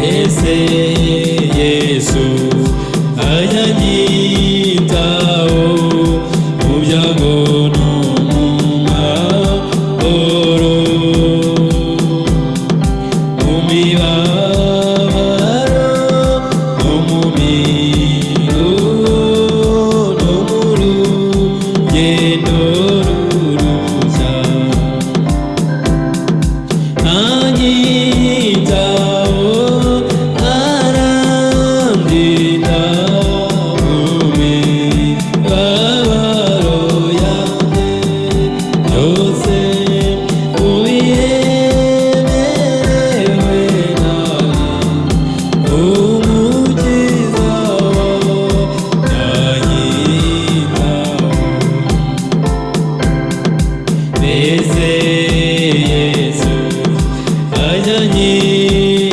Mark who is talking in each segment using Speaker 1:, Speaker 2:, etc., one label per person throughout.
Speaker 1: ese Yesu anyanyitaho mu byago no mu mahoro, mu mibabaro no mu miruho no mu rugendo rurushya, anyitaho arandinda mu mibabaro yanjye yose, ubiherewe nawe umukiza yanyitaho, mbese Yesu anyanyitaho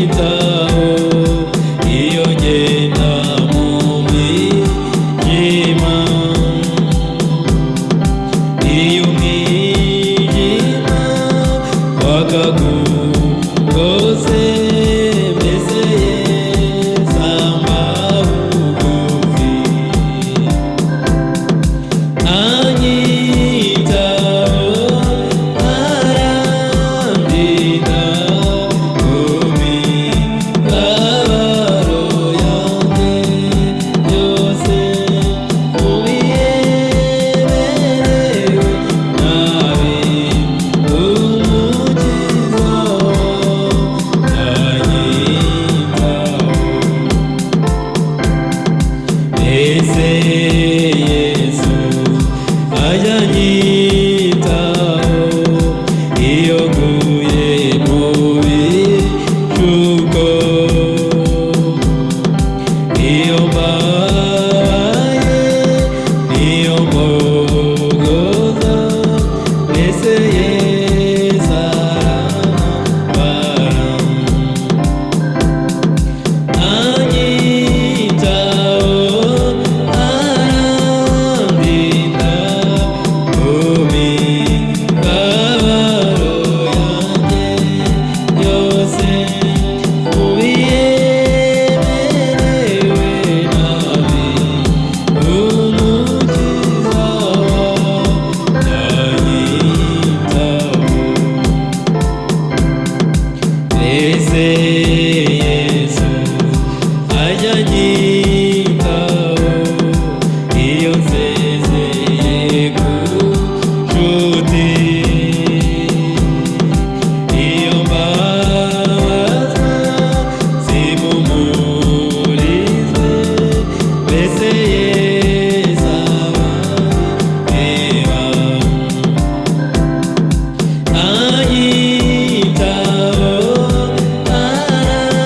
Speaker 1: iyo ngenda mu mwijima, iyo umwijima wakagugose, mbese Yesu amba bugufi, anyitaho arandinda mu mibabaro yanjye yose, ubiherewe nawe umukiza yanyitaho, mbese Yesu anyanyitaho iyo nguye mu bishuko, iyo mbaye niyo mbogoza, mbese Yesu arambara, anyitaho arandinda mu mibabaro yanjye yose, ubiherewe nawe umukiza yanyitaho, mbese Yesu anyanyitaho iyo nsezeye ku nshuti, iyo mbabaza zimumurize, mbese Yesu arandeba, anyitaho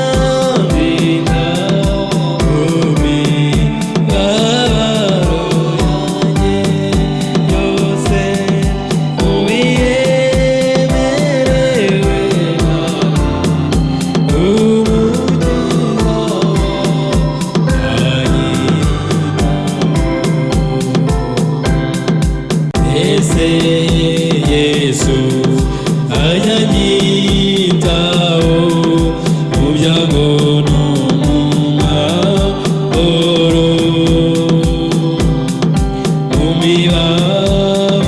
Speaker 1: arandinda mu mibabaro yanjye yose, ubiherewe nawe umukiza yanyitaho, ese Yesu anyanyitaho mu byago no mu mahoro, mu mibabaro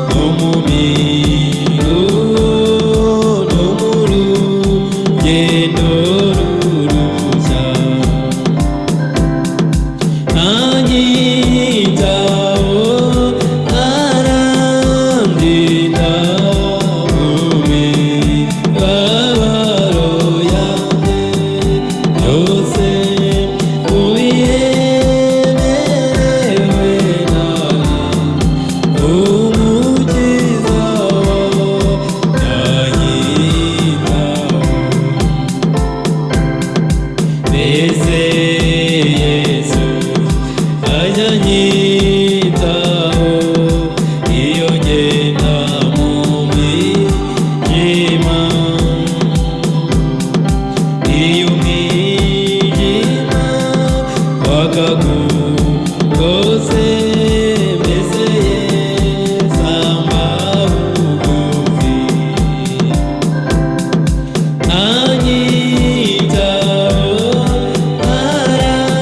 Speaker 1: no mu miruho no mu rugendo rurushya, anyitaho arandinda mu mibabaro yanjye yose, ubiherewe nawe umukiza yanyitaho, mbese Yesu anyanyitaho iyo ngenda mu mwijima, iyo